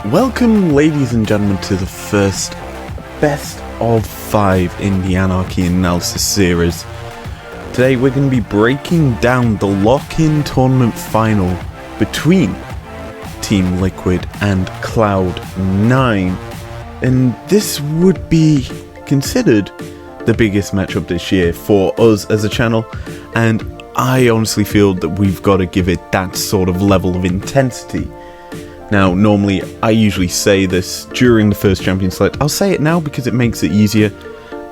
Welcome, ladies and gentlemen, to the first best of 5 in the Anarchy Analysis series. Today we're going to be breaking down the lock-in tournament final between Team Liquid and Cloud9, and this would be considered the biggest matchup this year for us as a channel, and I honestly feel that we've got to give it that sort of level of intensity. Now, normally, I usually say this during the first champion select. I'll say it now because it makes it easier.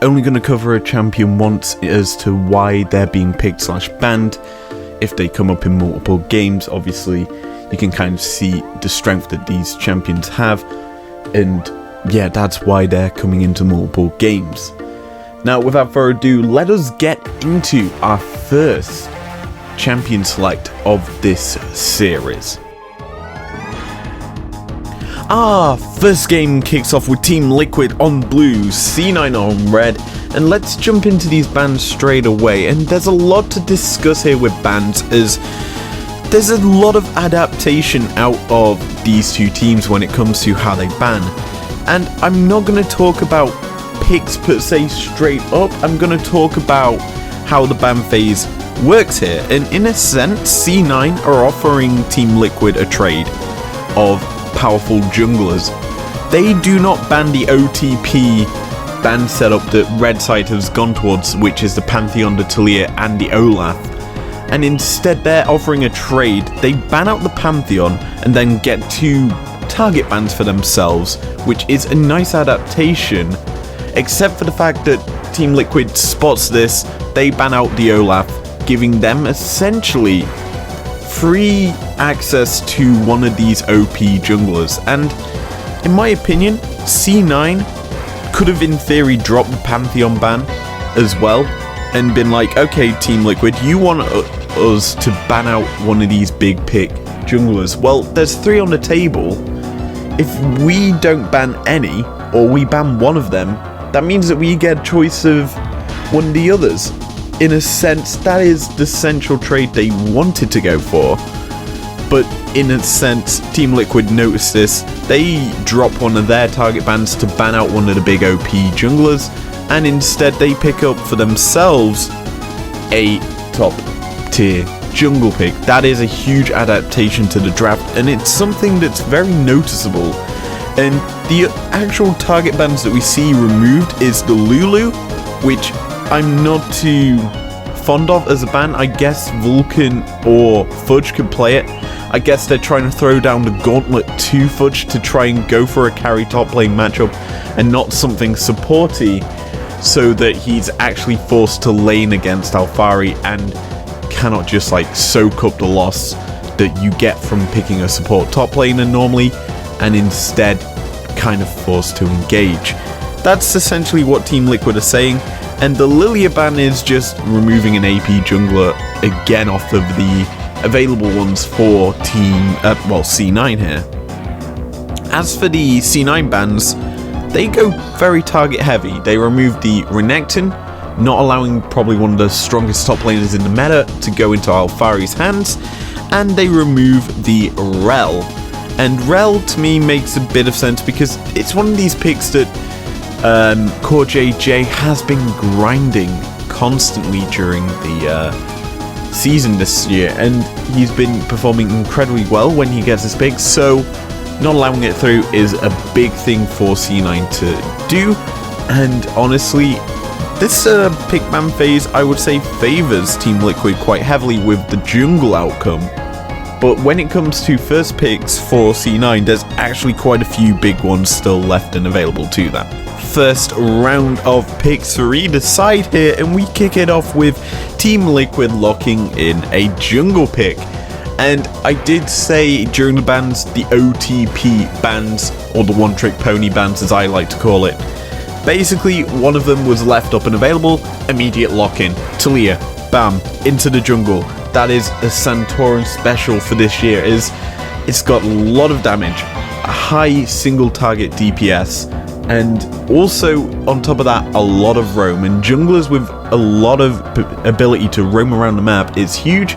Only going to cover a champion once as to why they're being picked / banned. If they come up in multiple games, obviously, you can kind of see the strength that these champions have. And yeah, that's why they're coming into multiple games. Now, without further ado, let us get into our first champion select of this series. First game kicks off with Team Liquid on blue, C9 on red, and let's jump into these bans straight away. And there's a lot to discuss here with bans, as there's a lot of adaptation out of these two teams when it comes to how they ban. And I'm not going to talk about picks per se straight up, I'm going to talk about how the ban phase works here. And in a sense, C9 are offering Team Liquid a trade of powerful junglers. They do not ban the OTP ban setup that Red side has gone towards, which is the Pantheon, the Taliyah, and the Olaf. And instead they're offering a trade. They ban out the Pantheon and then get 2 target bans for themselves, which is a nice adaptation, except for the fact that Team Liquid spots this. They ban out the Olaf, giving them essentially free access to one of these OP junglers. And in my opinion, C9 could have in theory dropped the Pantheon ban as well and been like, okay, Team Liquid, you want us to ban out one of these big pick junglers. Well, there's 3 on the table. If we don't ban any, or we ban one of them, that means that we get a choice of one of the others. In a sense, that is the central trade they wanted to go for. But in a sense, Team Liquid noticed this. They drop one of their target bans to ban out one of the big OP junglers, and instead they pick up for themselves a top tier jungle pick. That is a huge adaptation to the draft, and it's something that's very noticeable. And the actual target bans that we see removed is the Lulu, which I'm not too fond of as a ban. I guess Vulcan or Fudge could play it. I guess they're trying to throw down the gauntlet to Fudge to try and go for a carry top lane matchup and not something supporty, so that he's actually forced to lane against Alphari and cannot just like soak up the loss that you get from picking a support top laner normally, and instead kind of forced to engage. That's essentially what Team Liquid are saying. And the Lilia ban is just removing an AP jungler again off of the available ones for C9 here. As for the C9 bans, they go very target heavy. They remove the Renekton, not allowing probably one of the strongest top laners in the meta to go into Alphari's hands, and they remove the Rel. And Rel to me makes a bit of sense because it's one of these picks that Core JJ has been grinding constantly during the season this year, and he's been performing incredibly well when he gets his picks, so not allowing it through is a big thing for C9 to do. And honestly, this pick ban phase, I would say, favors Team Liquid quite heavily with the jungle outcome. But when it comes to first picks for C9, there's actually quite a few big ones still left and available to them. First round of picks for either side here, and we kick it off with Team Liquid locking in a jungle pick. And I did say during the bans, the OTP bans, or the one trick pony bans as I like to call it, basically one of them was left up and available, immediate lock-in. Taliyah, bam, into the jungle. That is a Santorin special for this year. It's got a lot of damage, a high single target DPS, and also on top of that, a lot of roam. And junglers with a lot of ability to roam around the map is huge.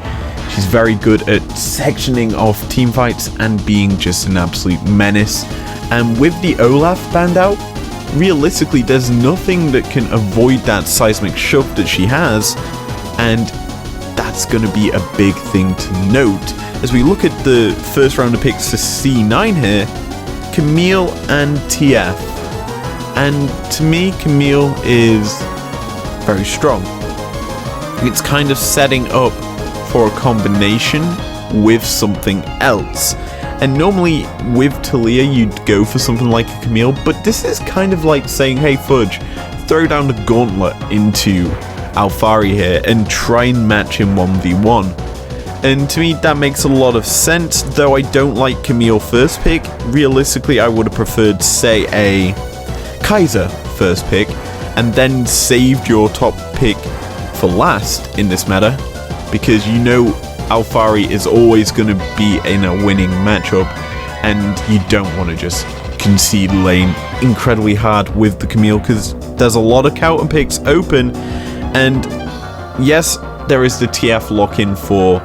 She's very good at sectioning off team fights and being just an absolute menace. And with the Olaf banned out, realistically there's nothing that can avoid that seismic shove that she has, and that's going to be a big thing to note. As we look at the first round of picks to C9 here, Camille and TF. And to me, Camille is very strong. It's kind of setting up for a combination with something else. And normally with Talia you'd go for something like a Camille, but this is kind of like saying, hey Fudge, throw down the gauntlet into Alfari here and try and match him 1v1. And to me that makes a lot of sense, though I don't like Camille first pick. Realistically I would have preferred, say, a Kaiser first pick and then saved your top pick for last in this meta, because you know Alfari is always going to be in a winning matchup and you don't want to just concede lane incredibly hard with the Camille, because there's a lot of counter picks open. And yes, there is the TF lock-in for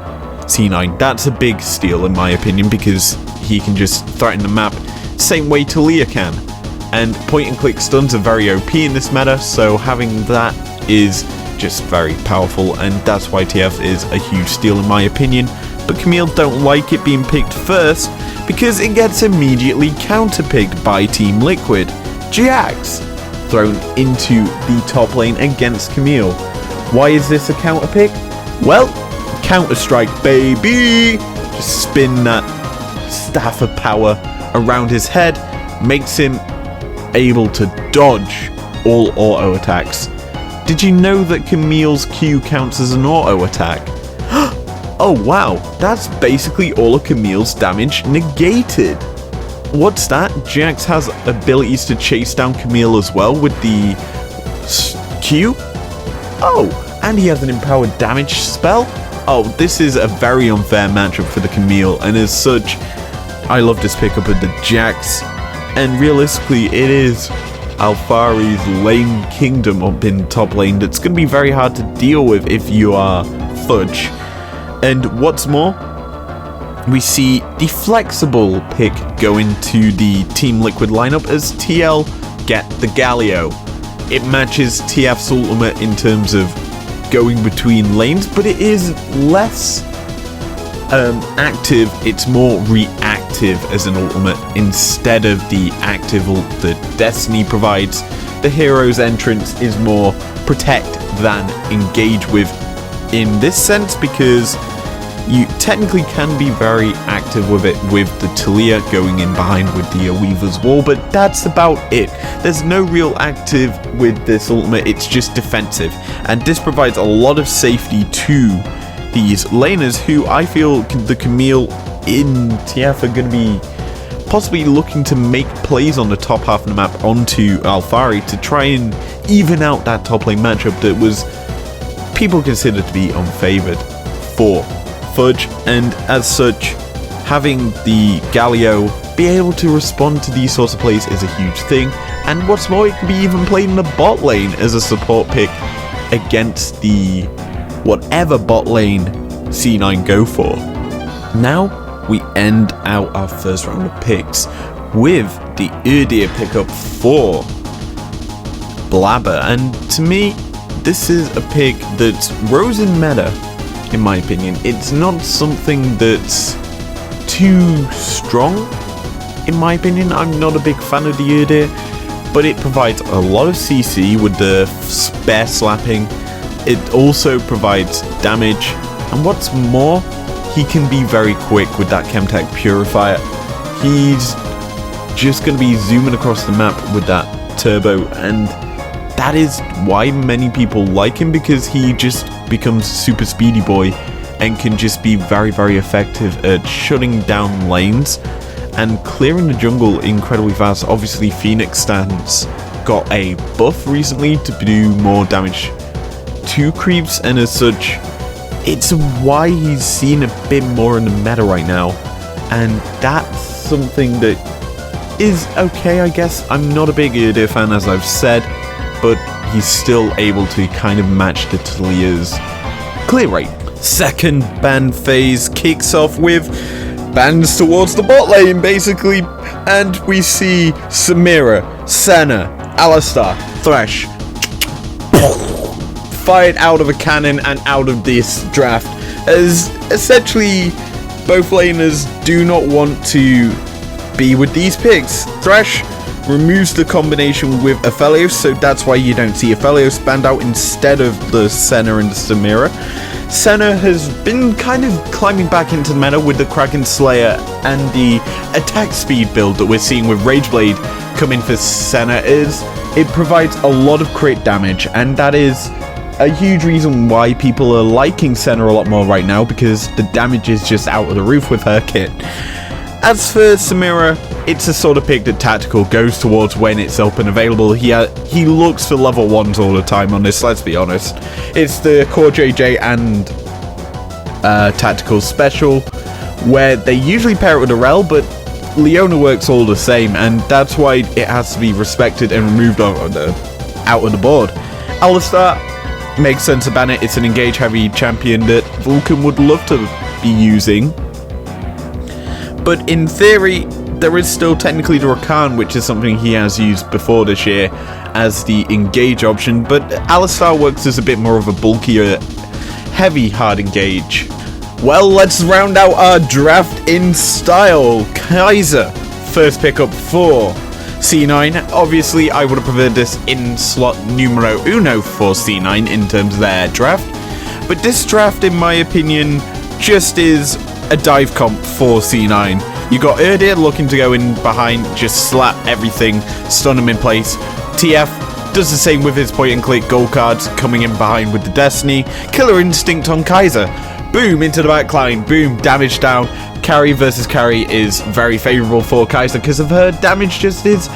C9. That's a big steal in my opinion, because he can just threaten the map same way Talia can. And point and click stuns are very OP in this meta, so having that is just very powerful, and that's why TF is a huge steal in my opinion. But Camille don't like it being picked first, because it gets immediately counter-picked by Team Liquid. Jax thrown into the top lane against Camille. Why is this a counter pick? Well, Counter-Strike baby! Just spin that staff of power around his head, makes him able to dodge all auto attacks. Did you know that Camille's Q counts as an auto attack? Oh wow, that's basically all of Camille's damage negated. What's that? Jax has abilities to chase down Camille as well with the Q? Oh, and he has an empowered damage spell? Oh, this is a very unfair matchup for the Camille, and as such, I love this pickup of the Jax. And realistically, it is Alfari's lane kingdom up in top lane that's going to be very hard to deal with if you are Fudge. And what's more, we see the flexible pick go into the Team Liquid lineup as TL get the Galio. It matches TF's ultimate in terms of going between lanes, but it is less active, it's more reactive as an ultimate instead of the active ult that Destiny provides. The hero's entrance is more protect than engage with in this sense, because you technically can be very active with it with the Talia going in behind with the Weaver's Wall, but that's about it. There's no real active with this ultimate, it's just defensive, and this provides a lot of safety to these laners who I feel the Camille in TF are going to be possibly looking to make plays on the top half of the map onto Alfari to try and even out that top lane matchup that was people considered to be unfavored for Fudge. And as such, having the Galio be able to respond to these sorts of plays is a huge thing, and what's more, it can be even played in the bot lane as a support pick against the whatever bot lane C9 go for. Now we end out our first round of picks with the Udyr pickup for Blabber, and to me this is a pick that's rose in meta in my opinion. It's not something that's too strong in my opinion. I'm not a big fan of the Udyr, but it provides a lot of CC with the spare slapping. It also provides damage, and what's more, he can be very quick with that Chemtech Purifier. He's just going to be zooming across the map with that turbo, and that is why many people like him, because he just becomes super speedy boy and can just be very, very effective at shutting down lanes and clearing the jungle incredibly fast. Obviously, Phoenix Stance got a buff recently to do more damage to creeps, and as such, it's why he's seen a bit more in the meta right now, and that's something that is okay, I guess. I'm not a big Udyr fan, as I've said, but he's still able to kind of match the Talia's clear rate. Second ban phase kicks off with bans towards the bot lane, basically, and we see Samira, Senna, Alistar, Thresh fired out of a cannon and out of this draft, as essentially both laners do not want to be with these picks. Thresh removes the combination with Aphelios, so that's why you don't see Aphelios banned out instead of the Senna and the Samira. Senna has been kind of climbing back into the meta with the Kraken Slayer and the attack speed build that we're seeing with Rageblade coming for Senna. It provides a lot of crit damage, and that is a huge reason why people are liking Senna a lot more right now, because the damage is just out of the roof with her kit. As for Samira, it's a sort of pick that Tactical goes towards when it's up and available. He looks for level 1s all the time on this, let's be honest. It's the Core JJ and Tactical special, where they usually pair it with a Rel, but Leona works all the same, and that's why it has to be respected and removed out of the board. Alistar, makes sense to ban it. It's an engage heavy champion that Vulcan would love to be using. But in theory, there is still technically the Rakan, which is something he has used before this year as the engage option, but Alistar works as a bit more of a bulkier, heavy hard engage. Well, let's round out our draft in style. Kai'Sa, first pickup for C9. Obviously, I would have preferred this in slot numero uno for C9 in terms of their draft, but this draft, in my opinion, just is a dive comp for C9. You got Erdir looking to go in behind, just slap everything, stun him in place. TF does the same with his point and click gold cards, coming in behind with the Destiny. Killer Instinct on Kai'Sa. Boom, into the backline, boom, damage down. Carry versus carry is very favourable for Kai'Sa because of her damage just is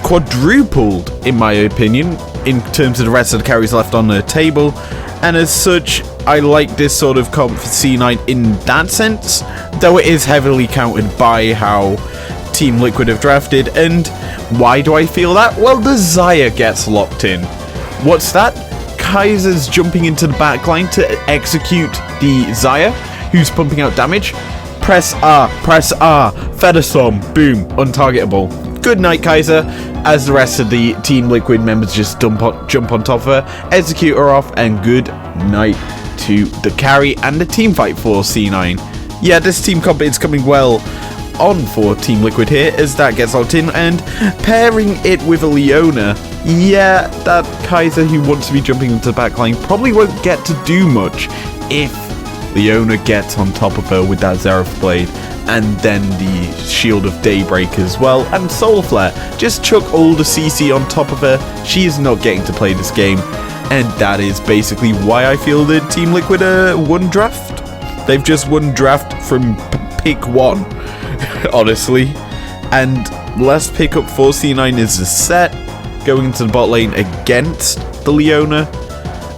quadrupled, in my opinion, in terms of the rest of the carries left on the table. And as such, I like this sort of comp for C9 in that sense, though it is heavily countered by how Team Liquid have drafted. And why do I feel that? Well, the Xayah gets locked in. What's that? Kai'Sa's jumping into the backline to execute the Xayah, who's pumping out damage. Press R, Featherstorm, boom, untargetable. Good night, Kai'Sa, as the rest of the Team Liquid members just jump on top of her, execute her off, and good night to the carry and the team fight for C9. Yeah, this team comp is coming well on for Team Liquid here, as that gets locked in, and pairing it with a Leona, yeah, that Kai'Sa who wants to be jumping into the backline probably won't get to do much if Leona gets on top of her with that Xerath Blade, and then the Shield of Daybreak as well, and Solar Flare. Just chuck all the CC on top of her. She is not getting to play this game, and that is basically why I feel that Team Liquid won draft. They've just won draft from pick 1, honestly. And last pickup for C9 is the Set, going into the bot lane against the Leona.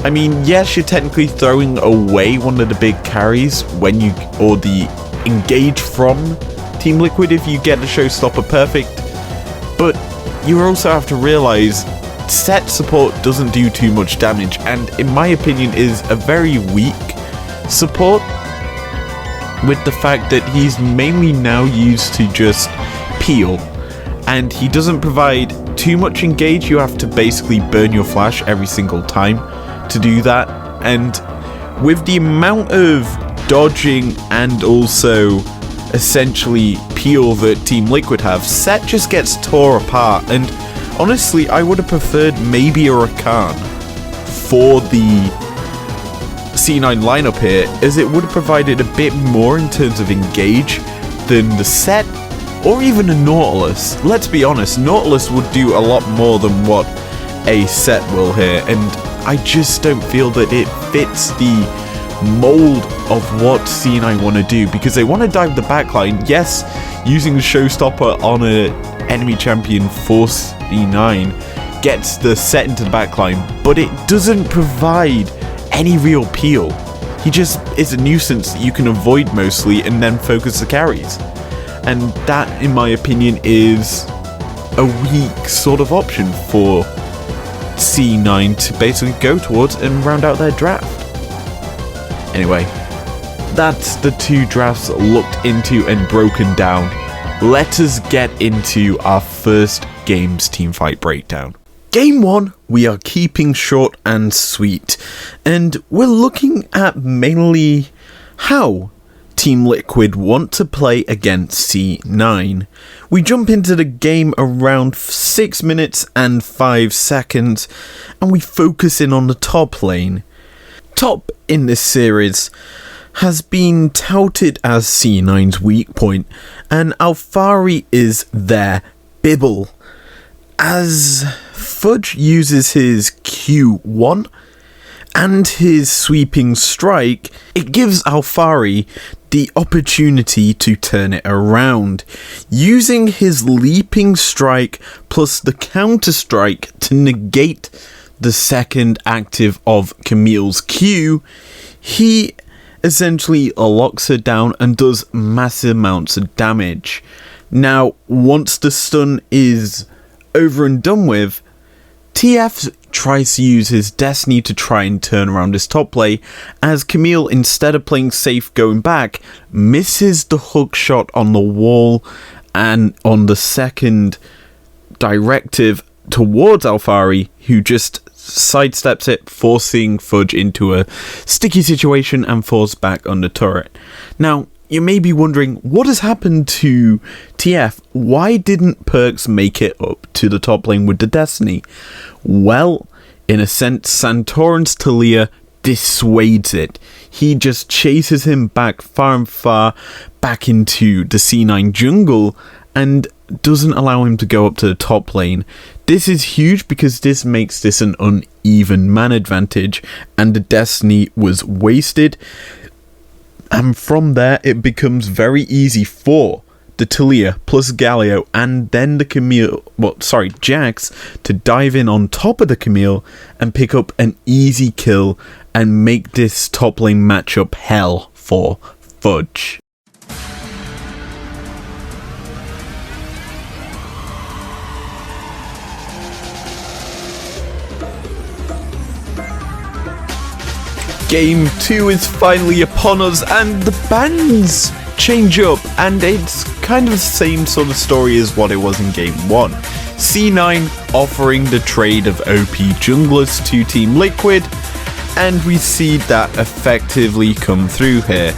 I mean, yes, you're technically throwing away one of the big carries when you, or the engage from Team Liquid if you get the Showstopper perfect, but you also have to realize Set support doesn't do too much damage, and in my opinion is a very weak support, with the fact that he's mainly now used to just peel, and he doesn't provide too much engage. You have to basically burn your flash every single time to do that, and with the amount of dodging and also essentially peel that Team Liquid have, Set just gets tore apart. And honestly, I would have preferred maybe a Rakan for the C9 lineup here, as it would have provided a bit more in terms of engage than the Set or even a Nautilus. Let's be honest, Nautilus would do a lot more than what a Set will here, and I just don't feel that it fits the mold of what C9 want to do, because they want to dive the backline. Yes, using the Showstopper on an enemy champion for C9 gets the Set into the backline, but it doesn't provide any real peel. He just is a nuisance that you can avoid mostly and then focus the carries, and that, in my opinion, is a weak sort of option for C9 to basically go towards and round out their draft. Anyway, that's the two drafts looked into and broken down. Let us get into our first game's teamfight breakdown. Game 1, we are keeping short and sweet, and we're looking at mainly how Team Liquid want to play against C9. We jump into the game around 6 minutes and 5 seconds, and we focus in on the top lane. Top in this series has been touted as C9's weak point, and Alphari is their Bibble. As Fudge uses his Q1 and his sweeping strike, it gives Alphari the opportunity to turn it around, using his leaping strike plus the counter strike to negate the second active of Camille's Q. He essentially locks her down and does massive amounts of damage. Now, once the stun is over and done with, TF tries to use his Destiny to try and turn around his top play, as Camille, instead of playing safe going back, misses the hook shot on the wall, and on the second directive towards Alphari, who just sidesteps it, forcing Fudge into a sticky situation and falls back on the turret. Now, you may be wondering, what has happened to TF? Why didn't Perks make it up to the top lane with the Destiny? Well, in a sense, Santorin's Talia dissuades it. He just chases him back far and far back into the C9 jungle and doesn't allow him to go up to the top lane. This is huge because this makes this an uneven man advantage, and the Destiny was wasted. And from there, it becomes very easy for the Talia plus Galio and then the Jax to dive in on top of the Camille and pick up an easy kill and make this top lane matchup hell for Fudge. Game 2 is finally upon us, and the bans change up, and it's kind of the same sort of story as what it was in Game 1. C9 offering the trade of OP junglers to Team Liquid, and we see that effectively come through here.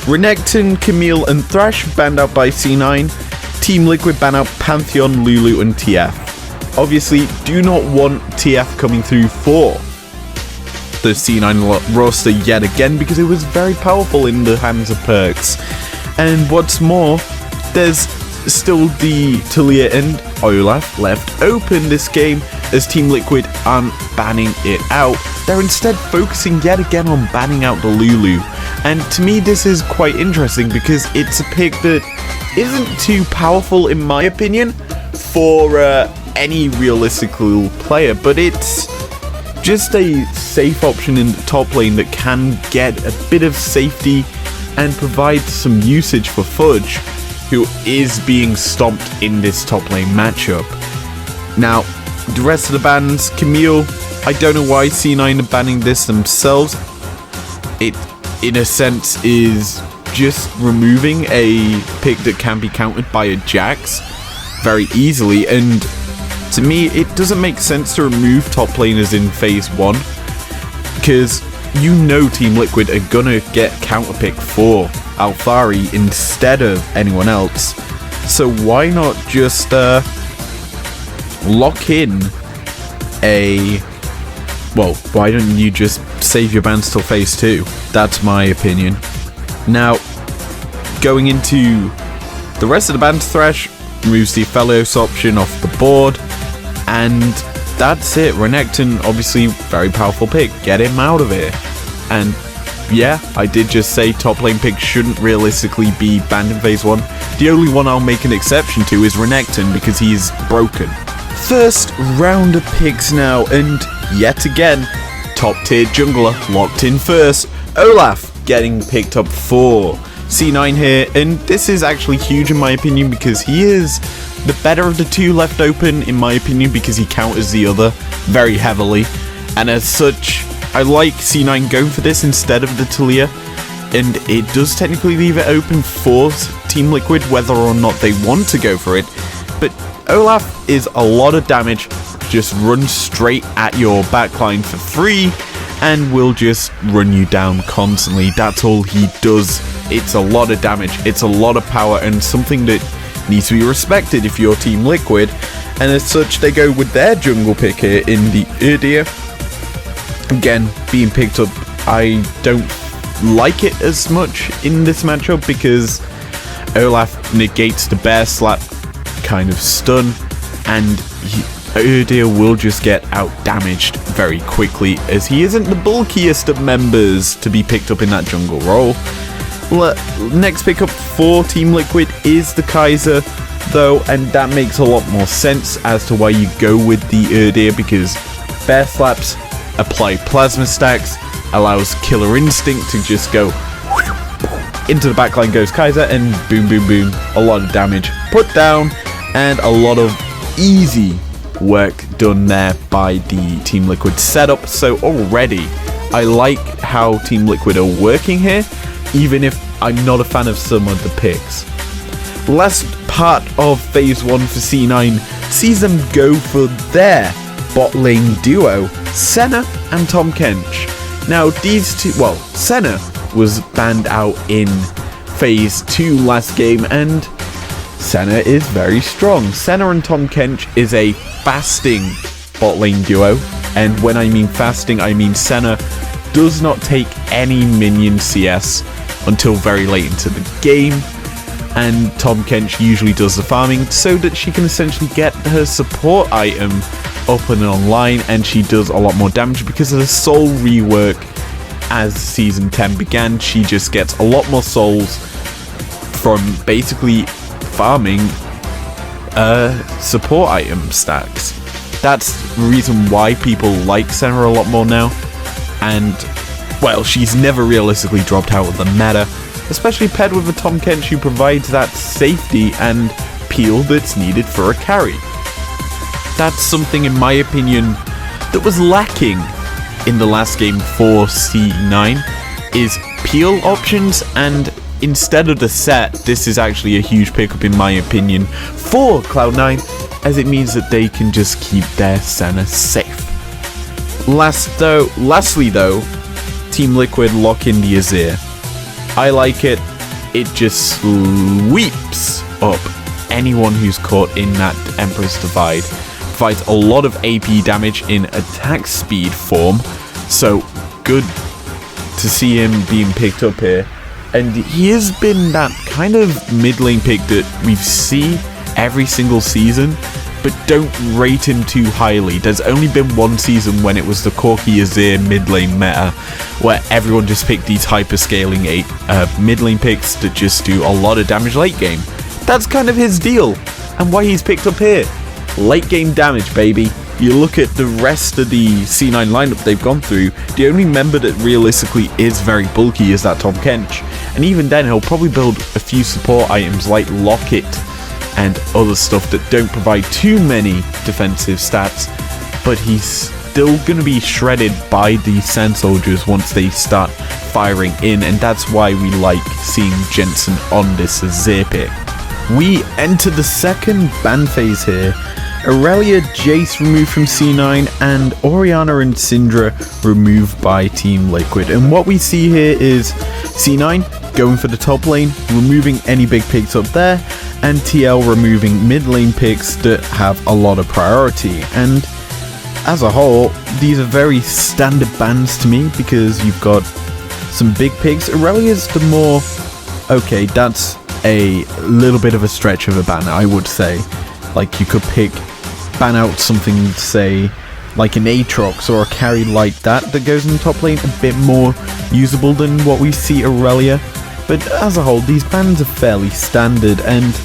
Renekton, Camille and Thresh banned out by C9. Team Liquid ban out Pantheon, Lulu and TF. Obviously, do not want TF coming through for the C9 roster yet again, because it was very powerful in the hands of Perks. And what's more, there's still the Talia and Olaf left open this game, as Team Liquid aren't banning it out. They're instead focusing yet again on banning out the Lulu. And to me, this is quite interesting because it's a pick that isn't too powerful in my opinion for any realistic player, but it's just a safe option in the top lane that can get a bit of safety and provide some usage for Fudge, who is being stomped in this top lane matchup. Now, the rest of the bans, Camille, I don't know why C9 are banning this themselves. It, in a sense, is just removing a pick that can be countered by a Jax very easily, and to me, it doesn't make sense to remove top laners in phase 1, because you know Team Liquid are gonna get counterpick for Alphari instead of anyone else. So why not just lock in a... Well, why don't you just save your bans till phase 2? That's my opinion. Now, going into the rest of the bans, Thresh removes the Aphelios option off the board. And that's it. Renekton, obviously, very powerful pick. Get him out of here. And yeah, I did just say top lane picks shouldn't realistically be banned in phase 1. The only one I'll make an exception to is Renekton, because he's broken. First round of picks now, and yet again, top tier jungler locked in first. Olaf getting picked up for C9 here, and this is actually huge in my opinion because he is the better of the two left open in my opinion, because he counters the other very heavily, and as such I like C9 going for this instead of the Talia, and it does technically leave it open for Team Liquid whether or not they want to go for it, but Olaf is a lot of damage, just runs straight at your backline for free, and will just run you down constantly. That's all he does. It's a lot of damage, it's a lot of power, and something that needs to be respected if you're Team Liquid. And as such, they go with their jungle pick here in the Udyr. Again, being picked up, I don't like it as much in this matchup because Olaf negates the bear slap kind of stun, and Udyr will just get out damaged very quickly as he isn't the bulkiest of members to be picked up in that jungle role. Next pickup for Team Liquid is the Kaiser though, and that makes a lot more sense as to why you go with the Udyr, because bear slaps apply plasma stacks, allows killer instinct to just go into the backline goes Kaiser, and boom boom boom, a lot of damage put down and a lot of easy work done there by the Team Liquid setup. So already I like how Team Liquid are working here, even if I'm not a fan of some of the picks. Last part of phase 1 for C9 sees them go for their bot lane duo, Senna and Tom Kench. Now these two, well, Senna was banned out in phase 2 last game, and Senna is very strong. Senna and Tom Kench is a fasting bot lane duo, and when I mean fasting, I mean Senna does not take any minion CS until very late into the game, and Tom Kench usually does the farming so that she can essentially get her support item up and online, and she does a lot more damage because of the soul rework. As season 10 began, she just gets a lot more souls from basically farming support item stacks. That's the reason why people like Senna a lot more now, and well, she's never realistically dropped out of the meta, especially paired with a Tom Kench who provides that safety and peel that's needed for a carry. That's something, in my opinion, that was lacking in the last game for C9, is peel options, and instead of the set, this is actually a huge pickup in my opinion for Cloud9, as it means that they can just keep their Senna safe. Lastly though, Team Liquid lock in the Azir. I like it. It just sweeps up anyone who's caught in that Emperor's Divide. Provides a lot of AP damage in attack speed form, so good to see him being picked up here. And he has been that kind of mid lane pick that we see every single season, but don't rate him too highly. There's only been one season when it was the Corki Azir mid lane meta, where everyone just picked these hyper-scaling mid lane picks that just do a lot of damage late game. That's kind of his deal, and why he's picked up here. Late game damage, baby. You look at the rest of the C9 lineup they've gone through, the only member that realistically is very bulky is that Tom Kench, and even then he'll probably build a few support items like Locket and other stuff that don't provide too many defensive stats, but he's still going to be shredded by the Sand Soldiers once they start firing in, and that's why we like seeing Jensen on this Azir pick. We enter the second ban phase here. Aurelia, Jace removed from C9, and Orianna and Syndra removed by Team Liquid. And what we see here is C9 going for the top lane, removing any big picks up there, and TL removing mid lane picks that have a lot of priority. And as a whole, these are very standard bans to me because you've got some big picks. Aurelia's the more, okay, that's a little bit of a stretch of a ban, I would say. Like, you could ban out something, say, like an Aatrox or a carry like that goes in the top lane, a bit more usable than what we see Aurelia. But as a whole, these bans are fairly standard, and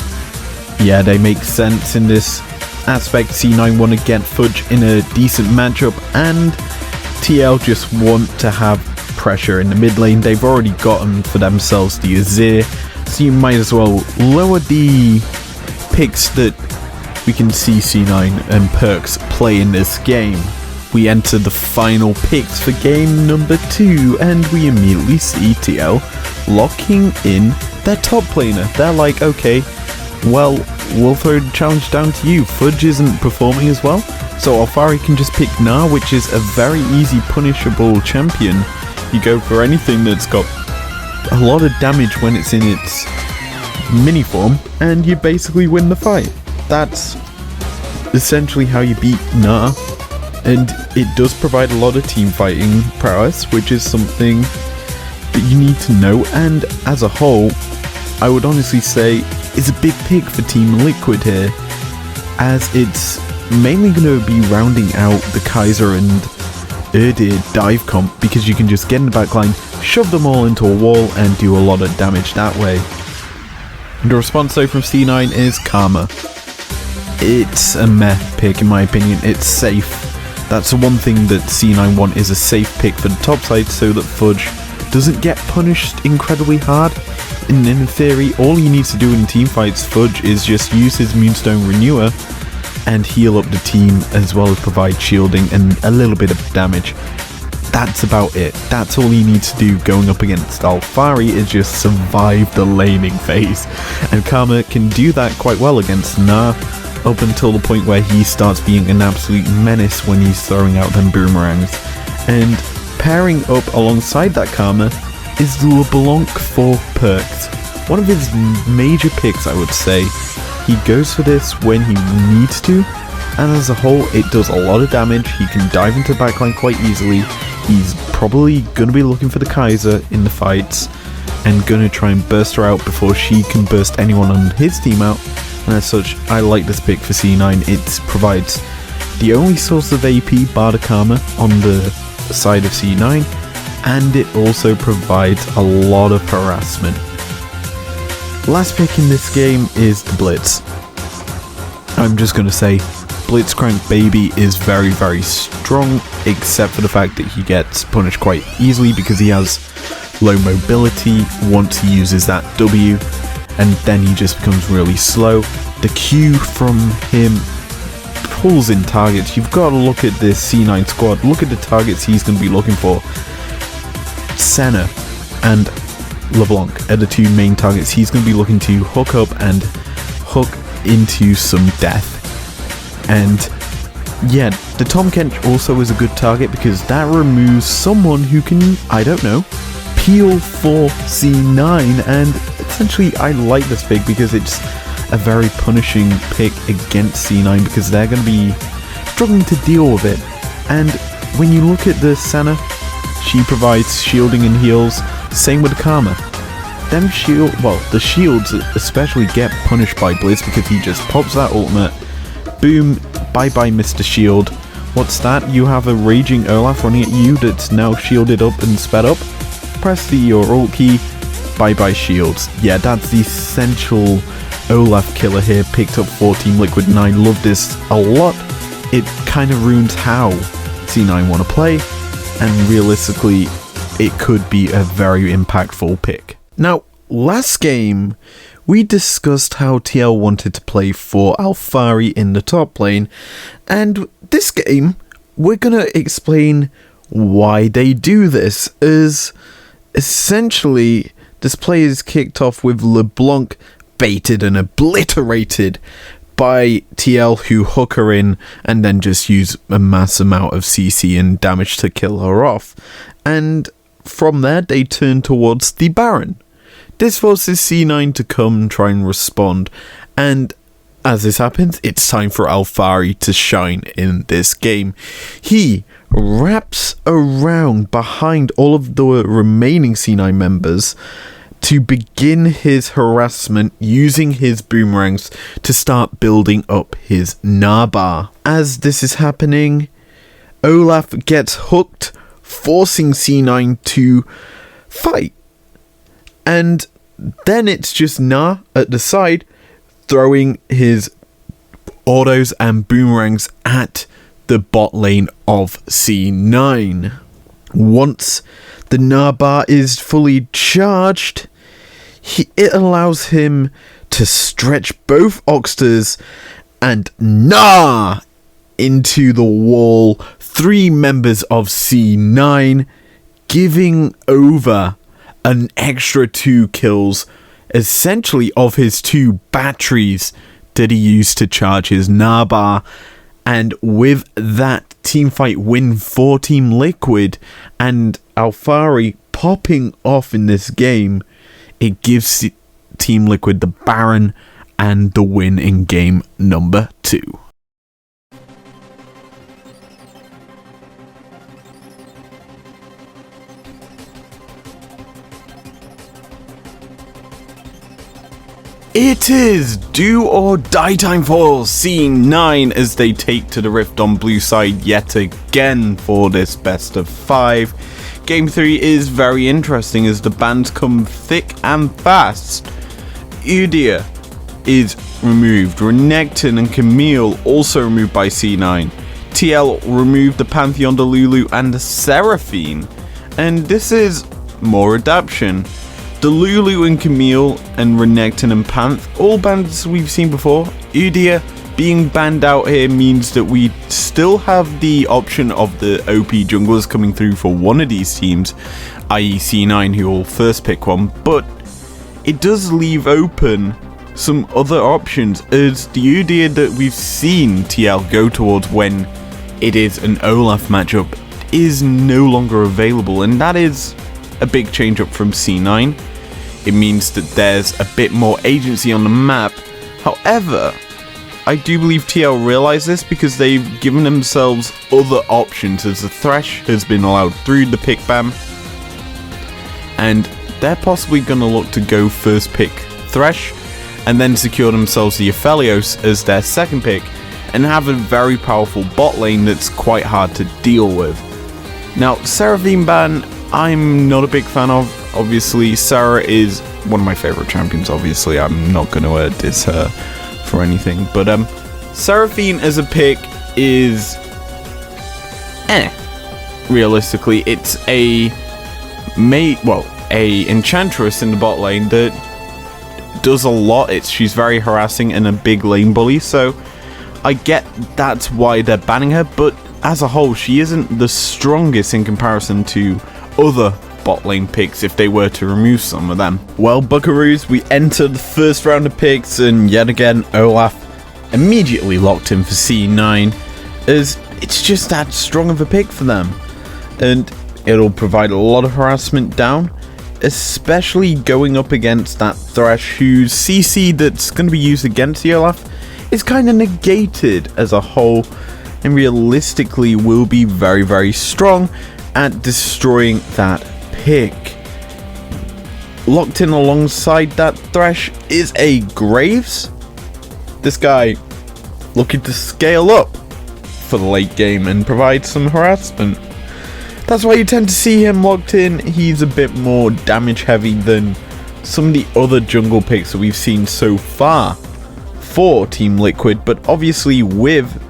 yeah, they make sense in this aspect. C9 want to get Fudge in a decent matchup, and TL just want to have pressure in the mid lane. They've already gotten for themselves the Azir, so you might as well lower the picks that we can see C9 and Perks play in this game. we enter the final picks for game number 2, and we immediately see TL locking in their top laner. They're like, okay, well, we'll throw the challenge down to you. Fudge isn't performing as well, so Alfari can just pick Na, which is a very easy punishable champion. You go for anything that's got a lot of damage when it's in its mini form, and you basically win the fight. That's essentially how you beat Na, and it does provide a lot of team fighting prowess, which is something that you need to know, and as a whole, I would honestly say it's a big pick for Team Liquid here, as it's mainly going to be rounding out the Kaiser and Erdir dive comp, because you can just get in the backline, shove them all into a wall, and do a lot of damage that way. And the response though from C9 is Karma. It's a meh pick in my opinion. It's safe. That's the one thing that C9 want, is a safe pick for the top side, so that Fudge doesn't get punished incredibly hard. And in theory, all he needs to do in team fights, Fudge, is just use his Moonstone Renewer and heal up the team, as well as provide shielding and a little bit of damage. That's about it. That's all he needs to do going up against Alfari, is just survive the laning phase. And Karma can do that quite well against Na, up until the point where he starts being an absolute menace when he's throwing out them boomerangs. And pairing up alongside that Karma is LeBlanc for perks. One of his major picks, I would say. He goes for this when he needs to, and as a whole it does a lot of damage. He can dive into the backline quite easily. He's probably going to be looking for the Kaiser in the fights and going to try and burst her out before she can burst anyone on his team out, and as such I like this pick for C9. It provides the only source of AP bar the Karma on the side of C9, and it also provides a lot of harassment. Last pick in this game is the Blitz. I'm just going to say Blitzcrank Baby is very, very strong, except for the fact that he gets punished quite easily because he has low mobility once he uses that W, and then he just becomes really slow. The Q from him pulls in targets. You've got to look at this C9 squad. Look at the targets he's going to be looking for. Senna and LeBlanc are the two main targets he's going to be looking to hook up and hook into some death. And yeah, the Tom Kench also is a good target because that removes someone who can, I don't know, peel for C9, and essentially I like this pick because it's a very punishing pick against C9 because they're going to be struggling to deal with it. And when you look at the Senna, she provides shielding and heals, same with the Karma. Them the shields especially get punished by Blitz because he just pops that ultimate, boom, bye bye Mr. Shield. What's that? You have a raging Olaf running at you that's now shielded up and sped up. Press your ult key, bye bye shields. Yeah, that's the essential Olaf killer here, picked up for Team Liquid, and I love this a lot. It kind of ruins how C9 want to play, and realistically it could be a very impactful pick. Now, last game we discussed how TL wanted to play for Alfari in the top lane, and this game we're gonna explain why they do this, as essentially this play is kicked off with LeBlanc baited and obliterated by TL, who hook her in and then just use a mass amount of CC and damage to kill her off. And from there they turn towards the Baron. This forces C9 to come and try and respond, and as this happens, it's time for Alfari to shine in this game. He wraps around behind all of the remaining C9 members to begin his harassment using his boomerangs to start building up his Nabar. As this is happening, Olaf gets hooked, forcing C9 to fight. And then it's just Na at the side throwing his autos and boomerangs at the bot lane of C9. Once the Nabar is fully charged, it allows him to stretch both Oxters, and Na into the wall, 3 members of C9 giving over an extra 2 kills, essentially of his 2 batteries that he used to charge his Narbar. And with that teamfight win for Team Liquid and Alfari popping off in this game, it gives Team Liquid the Baron and the win in game number 2. It is do or die time for C9 as they take to the rift on blue side yet again for this best of 5. Game 3 is very interesting as the bans come thick and fast. Udyr is removed, Renekton and Camille also removed by C9. TL removed the Pantheon, the Lulu and the Seraphine, and this is more adaptation. The Lulu and Camille and Renekton and Panth, all bans we've seen before. Udyr being banned out here means that we still have the option of the OP junglers coming through for one of these teams, i.e. C9 who will first pick one, but it does leave open some other options as the Udyr that we've seen TL go towards when it is an Olaf matchup is no longer available, and that is a big change up from C9. It means that there's a bit more agency on the map. However, I do believe TL realize this because they've given themselves other options as the Thresh has been allowed through the pick ban, and they're possibly going to look to go first pick Thresh and then secure themselves the Aphelios as their second pick and have a very powerful bot lane that's quite hard to deal with. Now, Seraphine ban, I'm not a big fan of. Obviously, Sarah is one of my favorite champions. Obviously, I'm not going to diss her for anything. But Seraphine as a pick is realistically, it's a enchantress in the bot lane that does a lot. She's very harassing and a big lane bully. So I get that's why they're banning her. But as a whole, she isn't the strongest in comparison to other bot lane picks if they were to remove some of them. Well, Buckaroos, we entered the first round of picks and yet again Olaf immediately locked in for C9 as it's just that strong of a pick for them, and it'll provide a lot of harassment down, especially going up against that Thresh whose CC that's going to be used against the Olaf is kind of negated as a whole and realistically will be very, very strong at destroying that pick. Locked in alongside that Thresh is a Graves. This guy looking to scale up for the late game and provide some harassment. That's why you tend to see him locked in. He's a bit more damage heavy than some of the other jungle picks that we've seen so far for Team Liquid, but obviously with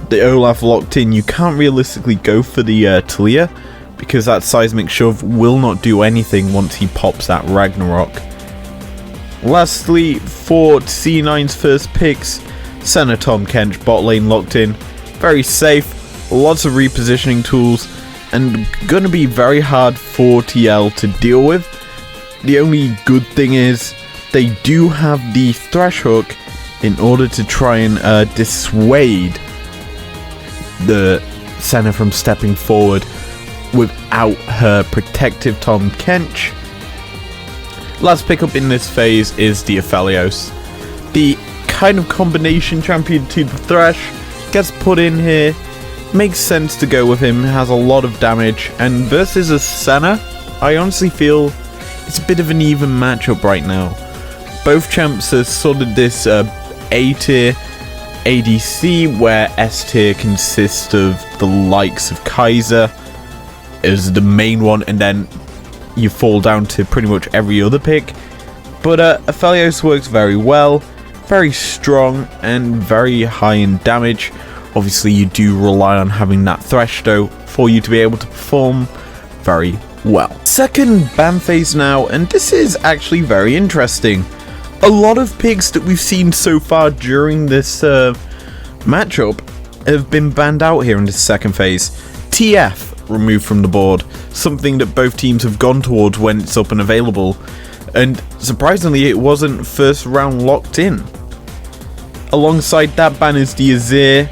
the Olaf locked in, you can't realistically go for the Talia, because that seismic shove will not do anything once he pops that Ragnarok. Lastly, for C9's first picks, Senna Tom Kench bot lane locked in. Very safe, lots of repositioning tools, and gonna be very hard for TL to deal with. The only good thing is they do have the Thresh Hook in order to try and dissuade the Senna from stepping forward without her protective Tom Kench. Last pickup in this phase is the Aphelios. The kind of combination champion to the Thresh gets put in here. Makes sense to go with him, has a lot of damage, and versus a Senna, I honestly feel it's a bit of an even matchup right now. Both champs are sort of this A tier ADC where S tier consists of the likes of Kaiser as the main one, and then you fall down to pretty much every other pick. But Aphelios works very well, very strong and very high in damage. Obviously you do rely on having that Thresh though for you to be able to perform very well. Second ban phase now, and this is actually very interesting. A lot of picks that we've seen so far during this matchup have been banned out here in this second phase. TF removed from the board, something that both teams have gone towards when it's up and available, and surprisingly it wasn't first round locked in. Alongside that ban is the Azir,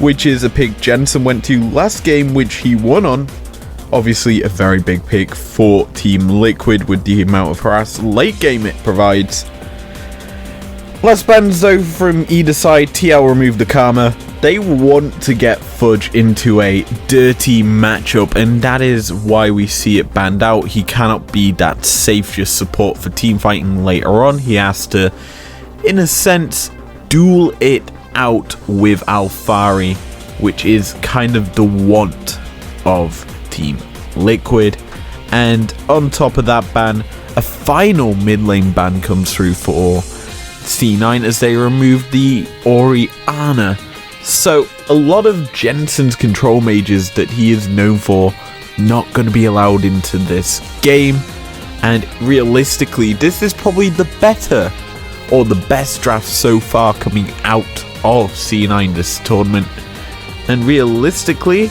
which is a pick Jensen went to last game, which he won on. Obviously a very big pick for Team Liquid with the amount of harass late game it provides. Last bans though from either side. TL removed the Karma. They want to get Fudge into a dirty matchup, and that is why we see it banned out. He cannot be that safe just support for team fighting later on. He has to, in a sense, duel it out with Alphari, which is kind of the want of Team Liquid. And on top of that ban, a final mid lane ban comes through for C9 as they remove the Orianna. So a lot of Jensen's control mages that he is known for not going to be allowed into this game, and realistically this is probably the better or the best draft so far coming out of C9 this tournament. And realistically,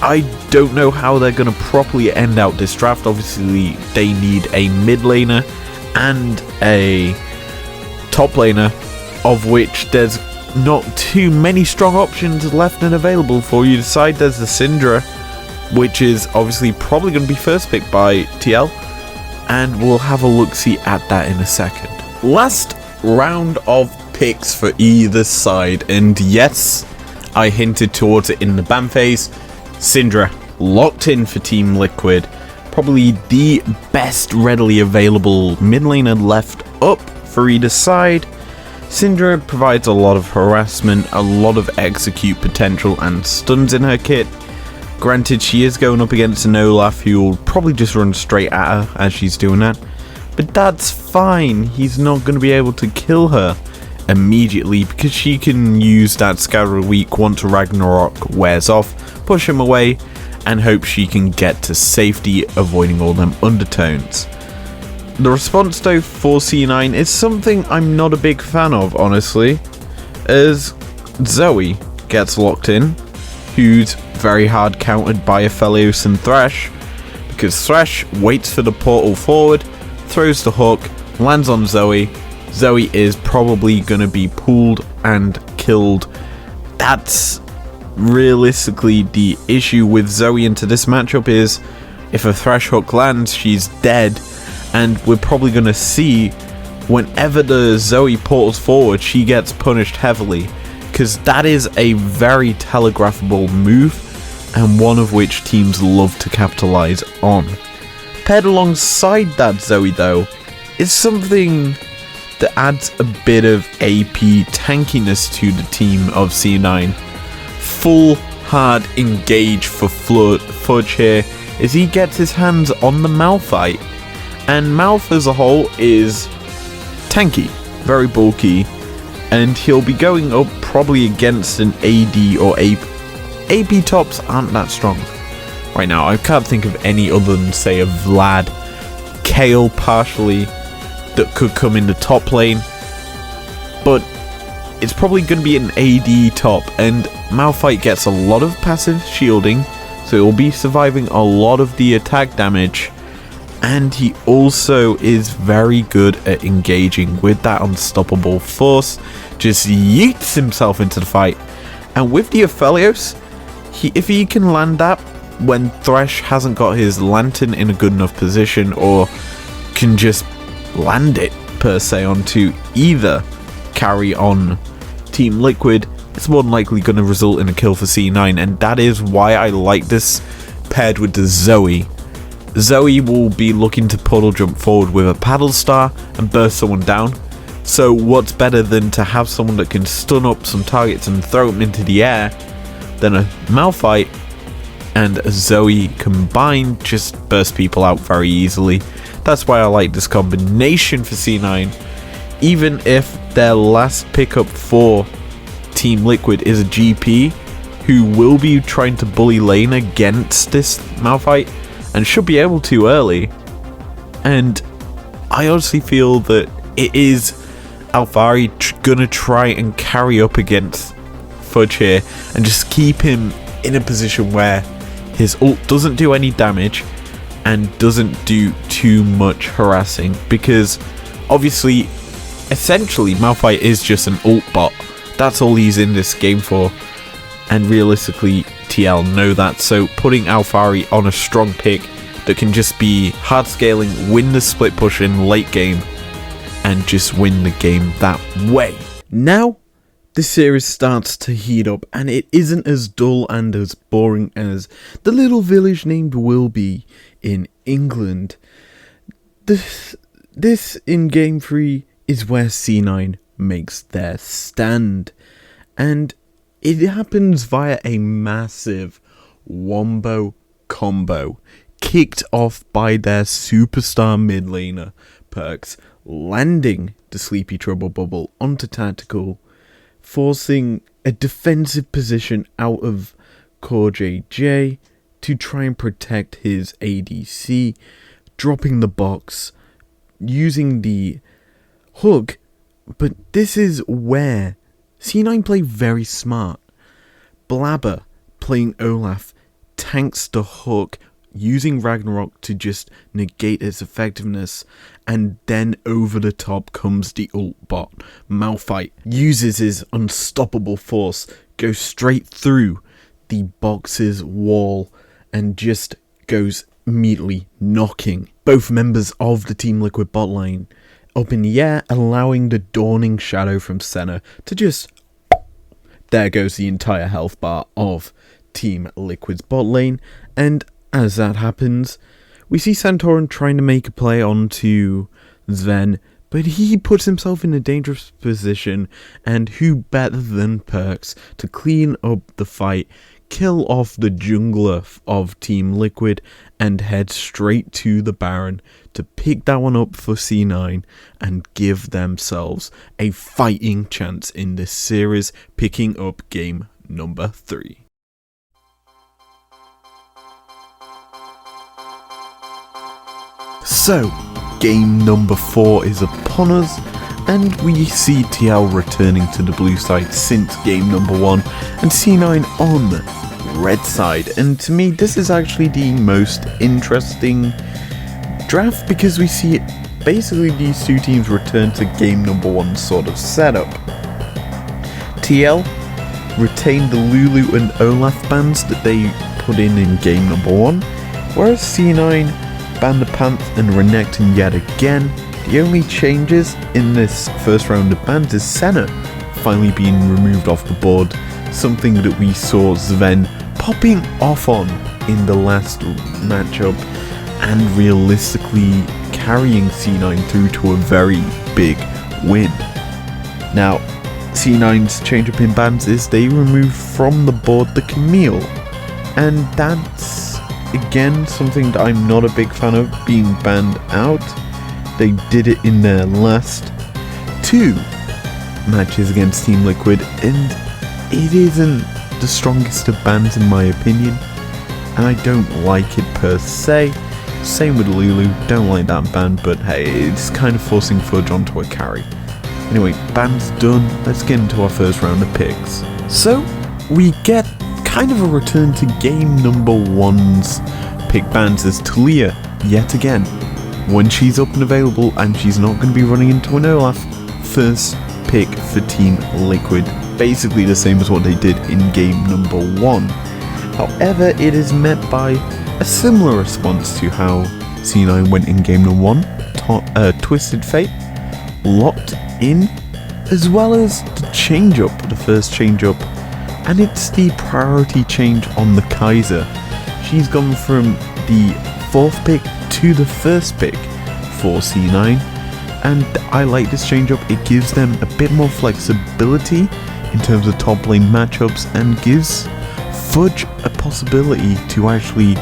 I don't know how they're going to properly end out this draft. Obviously they need a mid laner and a top laner, of which there's not too many strong options left and available for you to decide. There's the Syndra, which is obviously probably going to be first picked by TL, and we'll have a look-see at that in a second. Last round of picks for either side, and yes, I hinted towards it in the ban phase. Syndra locked in for Team Liquid, probably the best readily available mid laner left up for either side. Syndra provides a lot of harassment, a lot of execute potential and stuns in her kit. Granted, she is going up against an Olaf who will probably just run straight at her as she's doing that, but that's fine. He's not going to be able to kill her immediately because she can use that Scour Week once Ragnarok wears off, push him away, and hope she can get to safety, avoiding all them undertones. The response though for C9 is something I'm not a big fan of, honestly, as Zoe gets locked in, who's very hard countered by Aphelios and Thresh, because Thresh waits for the portal forward, throws the hook, lands on Zoe. Zoe is probably going to be pulled and killed. That's realistically the issue with Zoe into this matchup, is if a Thresh hook lands, she's dead. And we're probably going to see whenever the Zoe portals forward, she gets punished heavily, because that is a very telegraphable move, and one of which teams love to capitalize on. Paired alongside that Zoe though is something that adds a bit of AP tankiness to the team of C9. Full hard engage for Fudge here as he gets his hands on the Malphite. And Malph as a whole is tanky, very bulky, and he'll be going up probably against an AD or AP. AP tops aren't that strong right now. I can't think of any other than, say, a Vlad, Kayle partially, that could come in the top lane. But it's probably going to be an AD top, and Malphite gets a lot of passive shielding, so it will be surviving a lot of the attack damage. And he also is very good at engaging with that unstoppable force, just yeets himself into the fight. And with the Aphelios, if he can land that when Thresh hasn't got his lantern in a good enough position, or can just land it per se onto either carry on Team Liquid, it's more than likely going to result in a kill for C9, and that is why I like this paired with the Zoe. Zoe will be looking to puddle jump forward with a paddle star and burst someone down. So what's better than to have someone that can stun up some targets and throw them into the air than a Malphite and a Zoe combined just burst people out very easily. That's why I like this combination for C9. Even if their last pickup for Team Liquid is a GP who will be trying to bully lane against this Malphite, and should be able to early. And I honestly feel that it is Alphari gonna try and carry up against Fudge here and just keep him in a position where his ult doesn't do any damage and doesn't do too much harassing, because obviously, essentially, Malphite is just an ult bot. That's all he's in this game for, and realistically, TL know that, so putting Alfari on a strong pick that can just be hard scaling, win the split push in late game, and just win the game that way. Now, the series starts to heat up, and it isn't as dull and as boring as the little village named Wilby in England. This in Game 3 is where C9 makes their stand, and it happens via a massive wombo combo kicked off by their superstar mid laner Perks, landing the Sleepy Trouble bubble onto Tactical, forcing a defensive position out of Core JJ to try and protect his ADC, dropping the box, using the hook. But this is where C9 play very smart. Blabber, playing Olaf, tanks the hook, using Ragnarok to just negate its effectiveness, and then over the top comes the ult bot. Malphite uses his unstoppable force, goes straight through the box's wall, and just goes immediately knocking both members of the Team Liquid bot lane up in the air, allowing the Dawning Shadow from Senna to just... There goes the entire health bar of Team Liquid's bot lane, and as that happens, we see Santorin trying to make a play onto Sven, but he puts himself in a dangerous position, and who better than Perks to clean up the fight, kill off the jungler of Team Liquid, and head straight to the Baron to pick that one up for C9 and give themselves a fighting chance in this series, picking up game number 3. So, game number 4 is upon us, and we see TL returning to the blue side since game number 1, and C9 on the red side. And to me, this is actually the most interesting draft, because we see basically these two teams return to game number 1 sort of setup. TL retained the Lulu and Olaf bans that they put in game number 1, whereas C9 banned the Panth and Renekton yet again. The only changes in this first round of bans is Senna finally being removed off the board, something that we saw Sven popping off on in the last matchup, and realistically carrying C9 through to a very big win. Now, C9's change up in bans is they remove from the board the Camille, and that's again something that I'm not a big fan of being banned out. They did it in their last 2 matches against Team Liquid, and it isn't the strongest of bans in my opinion, and I don't like it per se. Same with Lulu, don't like that ban, but hey, it's kind of forcing Fudge onto a carry. Anyway, bans done, let's get into our first round of picks. So, we get kind of a return to game number 1's pick bans as Talia, yet again, when she's up and available and she's not going to be running into an Olaf, first pick for Team Liquid. Basically the same as what they did in game number 1. However, it is met by a similar response to how C9 went in game number 1, Twisted Fate, Locked In, as well as the change up, the first change up, and it's the priority change on the Kaiser. She's gone from the 4th pick to the 1st pick for C9, and I like this change up. It gives them a bit more flexibility in terms of top lane matchups, and gives Fudge a possibility to actually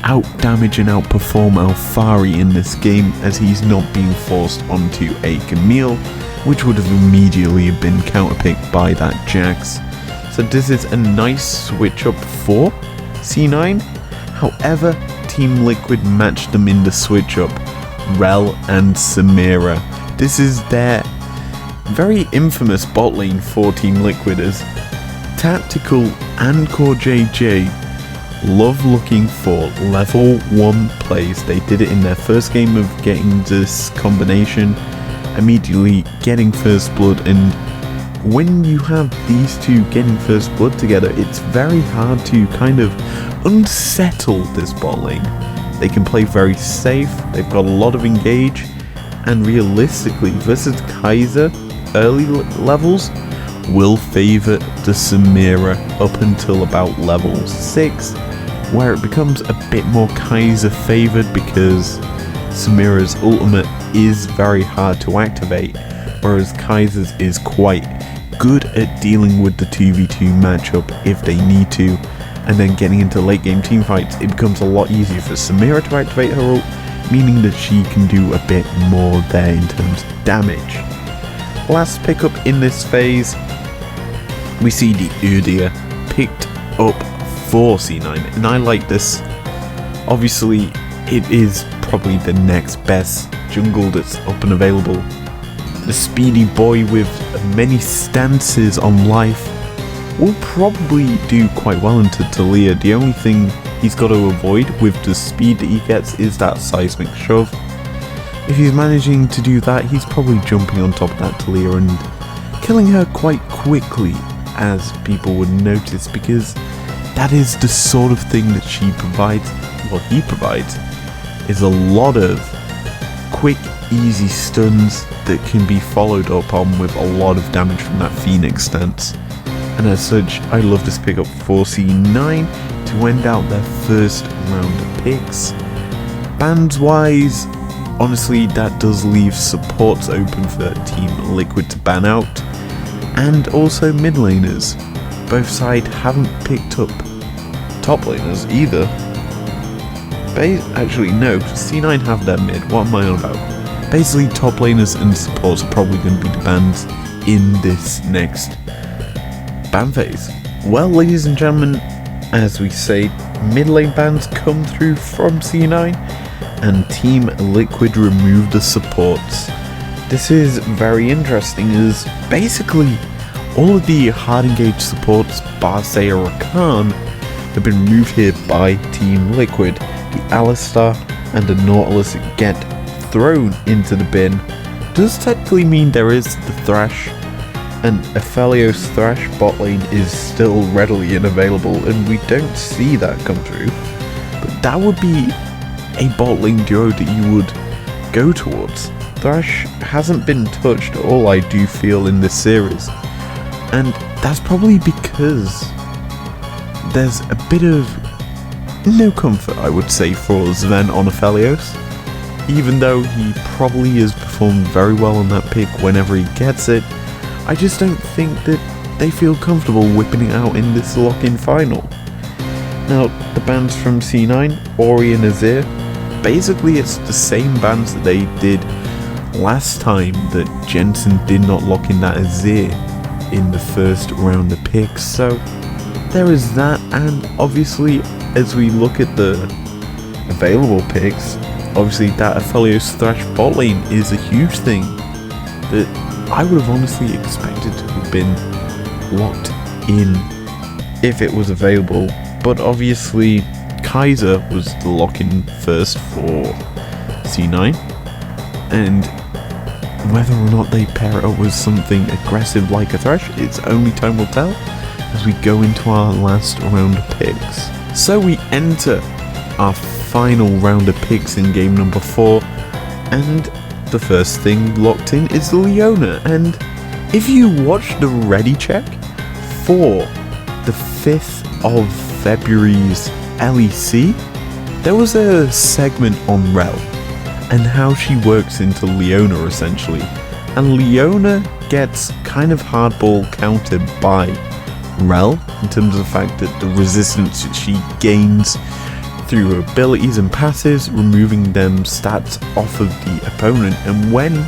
out damage and outperform Alfari in this game, as he's not being forced onto a Camille, which would have immediately been counterpicked by that Jax. So this is a nice switch up for C9. However, Team Liquid matched them in the switch up, Rel and Samira. This is their very infamous bot lane for Team Liquid, as Tactical and Core JJ love looking for level 1 plays. They did it in their first game of getting this combination, immediately getting first blood, and when you have these two getting first blood together, it's very hard to kind of unsettle this bot lane. They can play very safe, they've got a lot of engage, and realistically versus Kaiser early levels will favour the Samira up until about level 6, where it becomes a bit more Kaiser favoured because Samira's ultimate is very hard to activate, whereas Kaiser's is quite good at dealing with the 2v2 matchup if they need to, and then getting into late game team fights, it becomes a lot easier for Samira to activate her ult, meaning that she can do a bit more there in terms of damage. Last pickup in this phase, we see the Udyr picked up for C9, and I like this. Obviously, it is probably the next best jungle that's up and available. The speedy boy with many stances on life will probably do quite well into Taliyah. The only thing he's got to avoid with the speed that he gets is that seismic shove. If he's managing to do that, he's probably jumping on top of that Taliyah and killing her quite quickly, as people would notice, because that is the sort of thing that she provides, what he provides, is a lot of quick, easy stuns that can be followed up on with a lot of damage from that Phoenix stance. And as such, I love this pickup for C9 to end out their first round of picks. Bans wise, honestly, that does leave supports open for Team Liquid to ban out, and also mid laners. Both sides haven't picked up top laners either. Actually no, C9 have their mid, what am I on about? Basically top laners and supports are probably going to be the bans in this next ban phase. Well, ladies and gentlemen, as we say, mid lane bans come through from C9 and Team Liquid remove the supports. This is very interesting, as basically all of the hard engaged supports, bar say or Rakan, have been removed here by Team Liquid. The Alistar and the Nautilus get thrown into the bin. Does technically mean there is the Thresh, and Aphelios Thresh bot lane is still readily available, and we don't see that come through. But that would be a bot lane duo that you would go towards. Thresh hasn't been touched at all, I do feel, in this series, and that's probably because there's a bit of no comfort, I would say, for Sven on Aphelios. Even though he probably has performed very well on that pick whenever he gets it, I just don't think that they feel comfortable whipping it out in this lock-in final. Now, the bans from C9, Ori and Azir, basically it's the same bans that they did last time that Jensen did not lock in that Azir in the first round of picks, so there is that. And obviously, as we look at the available picks, obviously that Aphelios Thresh bot lane is a huge thing that I would have honestly expected to have been locked in if it was available, but obviously Kaiser was the lock-in first for C9, and whether or not they pair it up with something aggressive like a Thresh, it's only time will tell as we go into our last round of picks. So we enter our final round of picks in game number 4, and the first thing locked in is Leona. And if you watch the ready check for the 5th of February's LEC, there was a segment on Rel and how she works into Leona essentially, and Leona gets kind of hardball countered by Rel in terms of the fact that the resistance that she gains through her abilities and passives, removing them stats off of the opponent. And when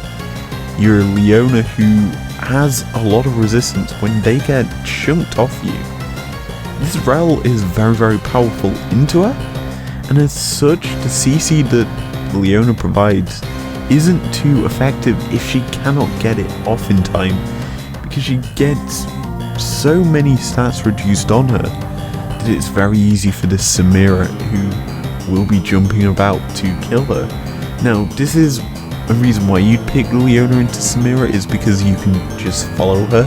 you're Leona who has a lot of resistance, when they get chunked off you, this Rel is very, very powerful into her, and as such the CC that Leona provides isn't too effective if she cannot get it off in time, because she gets so many stats reduced on her that it's very easy for this Samira who will be jumping about to kill her. Now, this is a reason why you'd pick Leona into Samira, is because you can just follow her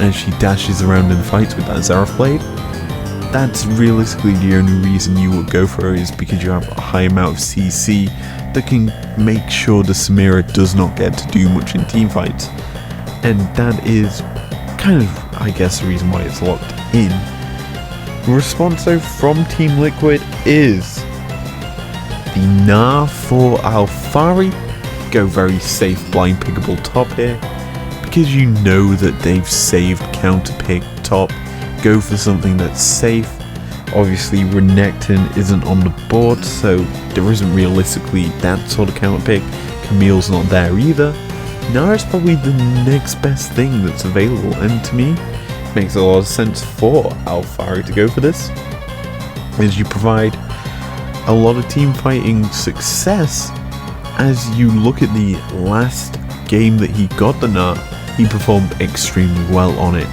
as she dashes around and fights with that Zareth blade. That's realistically the only reason you would go for her, is because you have a high amount of CC that can make sure the Samira does not get to do much in team fights. And that is kind of, I guess, the reason why it's locked in. The response though from Team Liquid is the Gnar for Alphari. Go very safe blind pickable top here, because you know that they've saved counter pick top. Go for something that's safe. Obviously Renekton isn't on the board, so there isn't realistically that sort of counter pick. Camille's not there either. Gnar is probably the next best thing that's available, and to me makes a lot of sense for Alphari to go for this, as you provide a lot of team fighting success. As you look at the last game that he got the Gnar, he performed extremely well on it.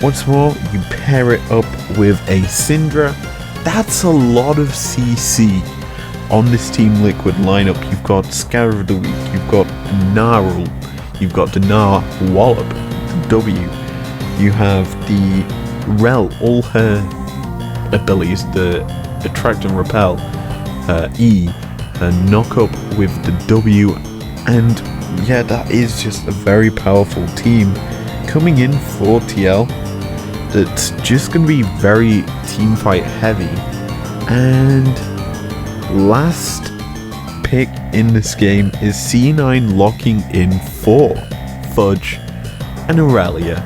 Once more, you pair it up with a Syndra. That's a lot of CC on this Team Liquid lineup. You've got Scour of the Week, you've got Gnarl, you've got the Gnar Wallop, the W, you have the Rel, all her abilities, the Attract and Repel, E, her Knock Up with the W, and yeah, that is just a very powerful team coming in for TL. That's just going to be very team fight heavy. And last pick in this game is C9 locking in for Fudge and Aurelia.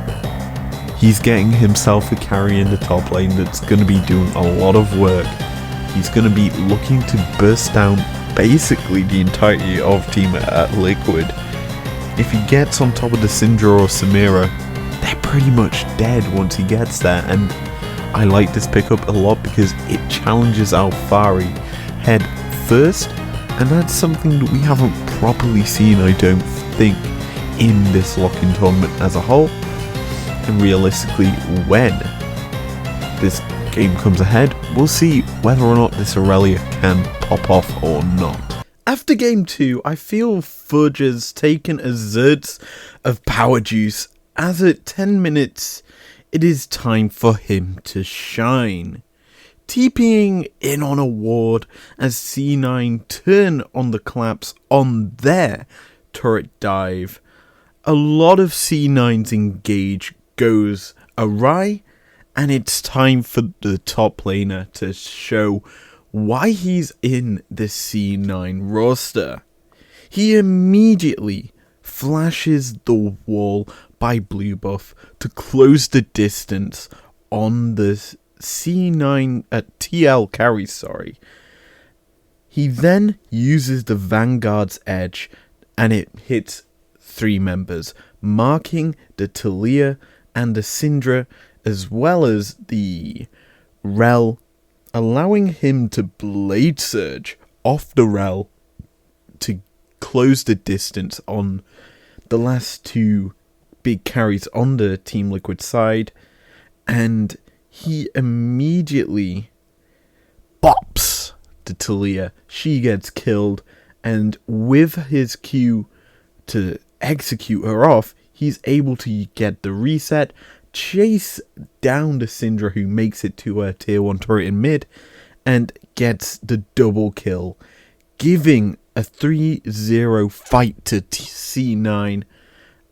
He's getting himself a carry in the top lane that's going to be doing a lot of work. He's going to be looking to burst down basically the entirety of Team Liquid. If he gets on top of the Syndra or Samira, they're pretty much dead once he gets there, and I like this pickup a lot because it challenges Alphari head first, and that's something that we haven't properly seen, I don't think, in this lock-in tournament as a whole. And realistically, when this game comes ahead, we'll see whether or not this Aurelia can pop off or not. After game 2, I feel Fudge has taken a zerts of power juice, as at 10 minutes, it is time for him to shine. TPing in on a ward as C9 turn on the collapse on their turret dive. A lot of C9's engage goes awry, and it's time for the top laner to show why he's in the C9 roster. He immediately flashes the wall by blue buff to close the distance on the C9 TL carry, He then uses the Vanguard's edge and it hits 3 members, marking the Talia and the Syndra as well as the Rel, allowing him to Blade Surge off the Rel to close the distance on the last 2 big carries on the Team Liquid side, and he immediately bops to Talia. She gets killed, and with his Q to execute her off, he's able to get the reset, chase down the Syndra, who makes it to a tier 1 turret in mid, and gets the double kill, giving a 3-0 fight to C9,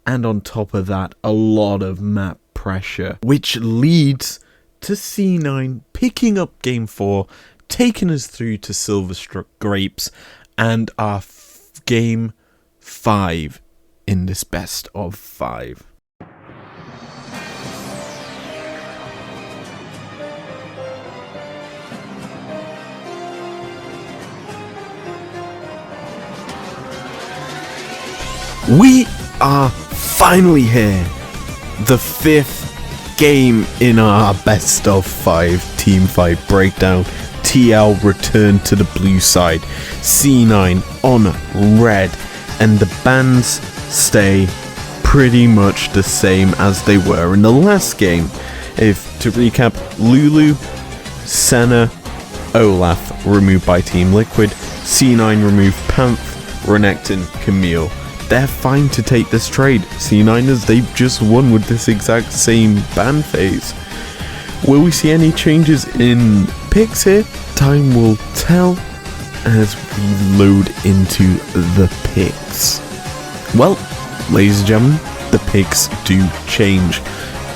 and on top of that, a lot of map pressure, which leads to C9 picking up game 4, taking us through to Silverstruck Grapes, and our game 5 in this best of 5. We are finally here. The 5th game in our best of 5 team fight breakdown. TL returned to the blue side, C9 on red, and the bans stay pretty much the same as they were in the last game. To recap, Lulu, Senna, Olaf removed by Team Liquid, C9 removed Panth, Renekton, Camille. They're fine to take this trade. C9ers, they've just won with this exact same ban phase. Will we see any changes in picks here? Time will tell as we load into the picks. Well, ladies and gentlemen, the picks do change.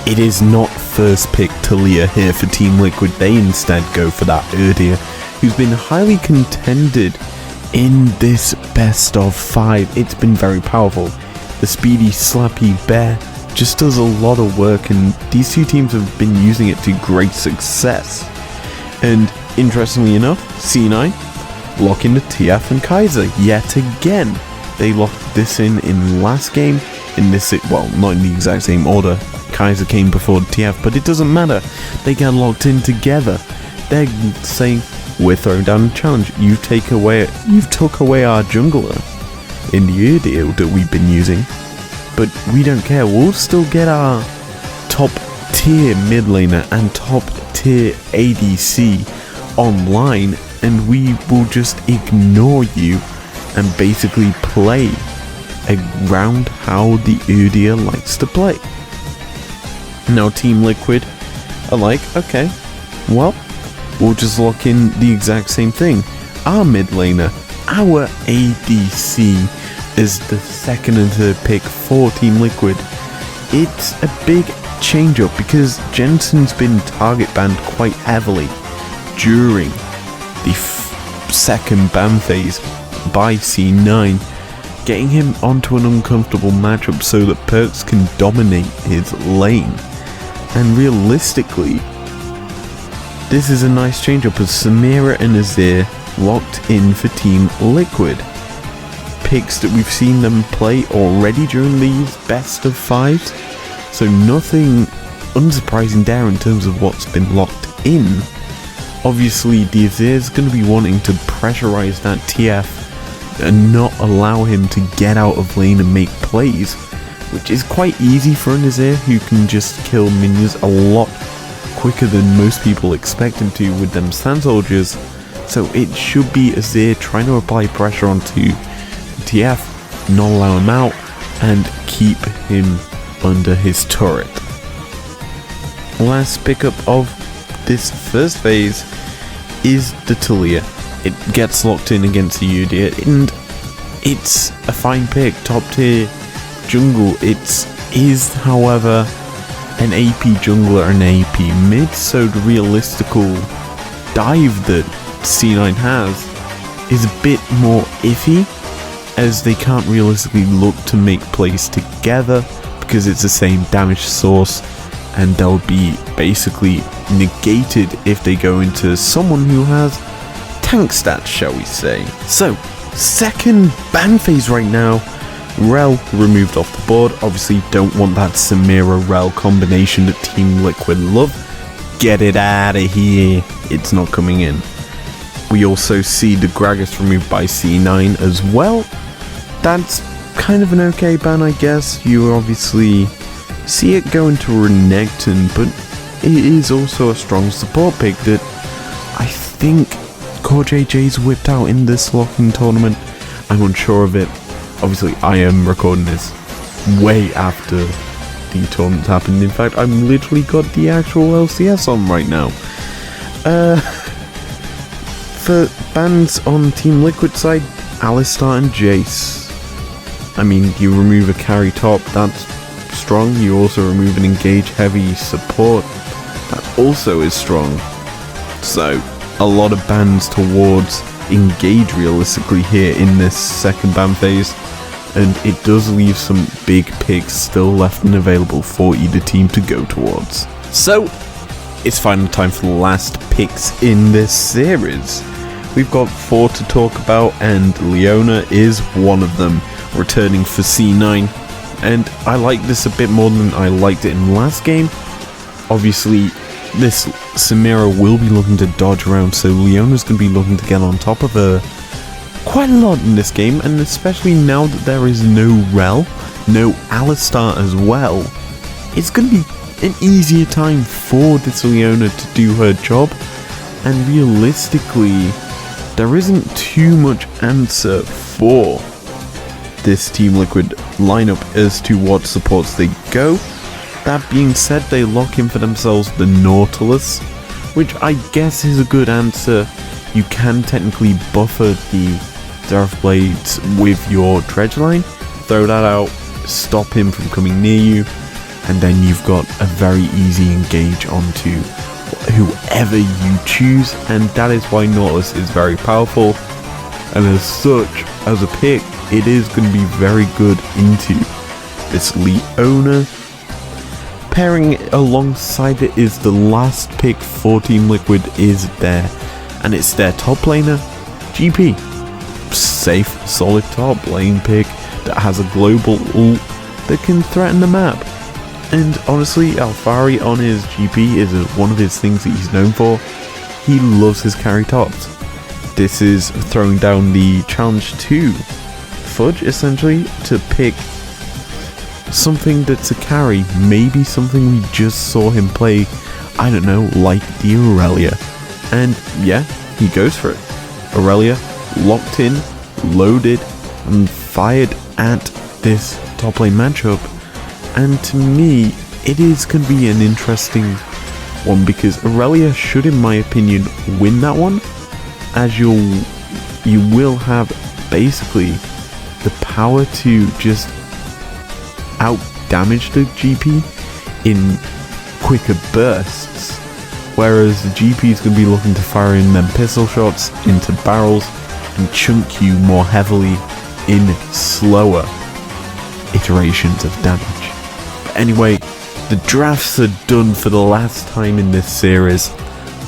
It is not first pick Talia here for Team Liquid. They instead go for that Udyr, who's been highly contended in this best of 5. It's been very powerful. The speedy, slappy bear just does a lot of work, and these two teams have been using it to great success. And interestingly enough, C9 lock into TF and Kaiser yet again. They locked this in last game. In this, well, not in the exact same order. Kaiser came before TF, but it doesn't matter. They get locked in together. They're saying, we're throwing down a challenge. You've took away our jungler in the Udyr that we've been using, but we don't care. We'll still get our top tier mid laner and top tier ADC online, and we will just ignore you and basically play around how the Udyr likes to play. Now Team Liquid are like, okay, well, we'll just lock in the exact same thing. Our mid laner, our ADC is the second and third pick for Team Liquid. It's a big change up because Jensen's been target banned quite heavily during the second ban phase by C9, getting him onto an uncomfortable matchup so that Perks can dominate his lane. And realistically, this is a nice change up as Samira and Azir locked in for Team Liquid. Picks that we've seen them play already during these best of 5s, so nothing unsurprising there in terms of what's been locked in. Obviously, the Azir is going to be wanting to pressurize that TF and not allow him to get out of lane and make plays, which is quite easy for an Azir who can just kill minions a lot quicker than most people expect him to with them Sand Soldiers. So it should be Azir trying to apply pressure onto TF, not allow him out, and keep him under his turret. Last pickup of this first phase is the Talia. It gets locked in against the Udyr, and it's a fine pick, top tier jungle. It is, however, an AP jungler and AP mid, so the realistical dive that C9 has is a bit more iffy, as they can't realistically look to make plays together because it's the same damage source, and they'll be basically negated if they go into someone who has tank stats, shall we say. So, second ban phase right now. Rel removed off the board. Obviously don't want that Samira-Rel combination that Team Liquid love. Get it out of here. It's not coming in. We also see the Gragas removed by C9 as well. That's kind of an okay ban, I guess. You obviously see it go into Renekton, but it is also a strong support pick that I think Core JJ's whipped out in this locking tournament. I'm unsure of it. Obviously, I am recording this way after the tournament happened. In fact, I've literally got the actual LCS on right now. For bans on Team Liquid side, Alistar and Jace. I mean, you remove a carry top, that's strong. You also remove an engage heavy support, that also is strong. So, a lot of bans towards engage realistically here in this second ban phase, and it does leave some big picks still left and available for either team to go towards. So, it's final time for the last picks in this series. We've got 4 to talk about, and Leona is one of them, returning for C9, and I like this a bit more than I liked it in the last game. Obviously, this Samira will be looking to dodge around, so Leona's going to be looking to get on top of her quite a lot in this game, and especially now that there is no Rel, no Alistar as well, it's going to be an easier time for this Leona to do her job. And realistically, there isn't too much answer for this Team Liquid lineup as to what supports they go. That being said, they lock in for themselves the Nautilus, which I guess is a good answer. You can technically buffer the Seraph Blades with your Dredge line, throw that out, stop him from coming near you, and then you've got a very easy engage onto whoever you choose, and that is why Nautilus is very powerful. And as such, as a pick, it is going to be very good into this Leona. Pairing alongside it is the last pick for Team Liquid is there, and it's their top laner, GP. Safe, solid top lane pick that has a global ult that can threaten the map. And honestly, Alphari on his GP is one of his things that he's known for. He loves his carry tops. This is throwing down the challenge to Fudge, essentially, to pick something that's a carry, maybe something we just saw him play, I don't know, like the Aurelia. And yeah, he goes for it. Aurelia locked in, loaded, and fired at this top lane matchup. And to me, it is going to be an interesting one because Aurelia should, in my opinion, win that one, as you will have basically the power to just out damage the GP in quicker bursts, whereas the GP is going to be looking to fire in them pistol shots into barrels and chunk you more heavily in slower iterations of damage. But anyway, the drafts are done for the last time in this series.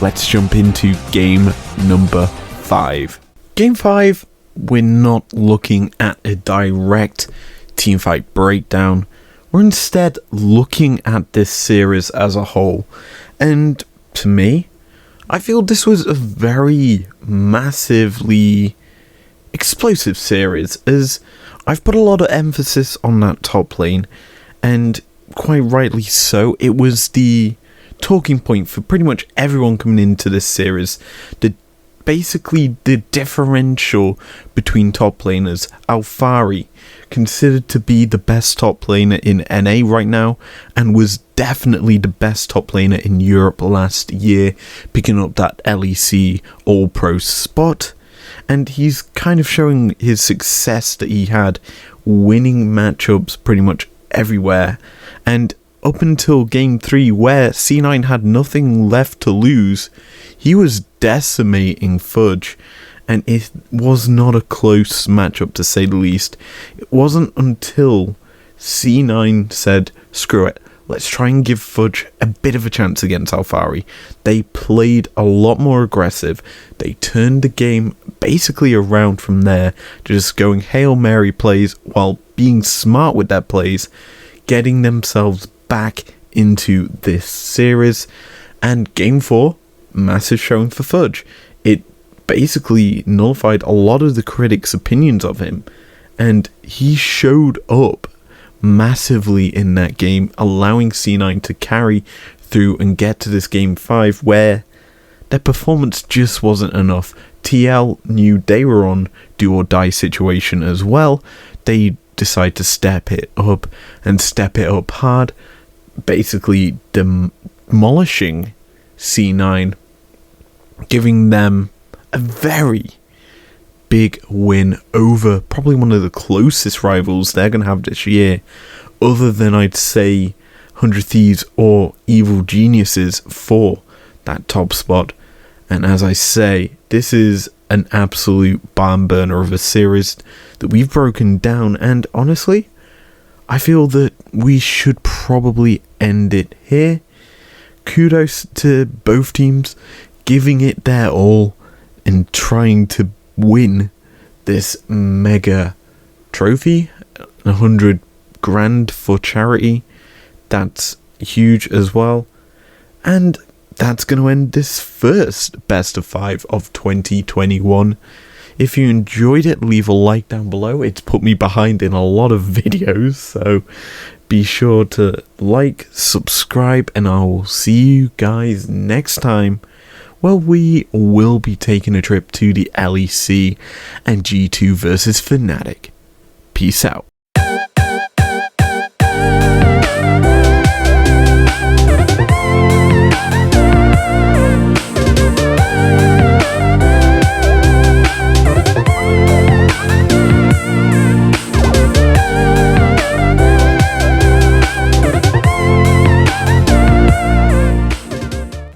Let's jump into game number 5. Game 5, we're not looking at a direct teamfight breakdown. We're instead looking at this series as a whole. And to me, I feel this was a very massively explosive series, as I've put a lot of emphasis on that top lane, and quite rightly so. It was the talking point for pretty much everyone coming into this series. Basically the differential between top laners. Alphari, considered to be the best top laner in NA right now, and was definitely the best top laner in Europe last year, picking up that LEC All-Pro spot. And he's kind of showing his success that he had winning matchups pretty much everywhere. And up until game 3, where C9 had nothing left to lose, he was decimating Fudge, and it was not a close matchup, to say the least. It wasn't until C9 said, screw it, let's try and give Fudge a bit of a chance against Alphari. They played a lot more aggressive. They turned the game basically around from there, just going Hail Mary plays while being smart with their plays, getting themselves back into this series. And game 4, massive showing for Fudge. It basically nullified a lot of the critics' opinions of him, and he showed up massively in that game, allowing C9 to carry through and get to this game 5, where their performance just wasn't enough. TL knew they were on do or die situation as well. They decide to step it up, and step it up hard, basically demolishing C9, giving them a very big win over probably one of the closest rivals they're going to have this year, other than, I'd say, 100 Thieves or Evil Geniuses for that top spot. And as I say, this is an absolute barn burner of a series that we've broken down, and honestly, I feel that we should probably end it here. Kudos to both teams giving it their all and trying to win this mega trophy, 100 grand for charity. That's huge as well. And that's going to end this first best of 5 of 2021. If you enjoyed it, leave a like down below. It's put me behind in a lot of videos, so be sure to like, subscribe, and I will see you guys next time. Well, we will be taking a trip to the LEC and G2 versus Fnatic. Peace out.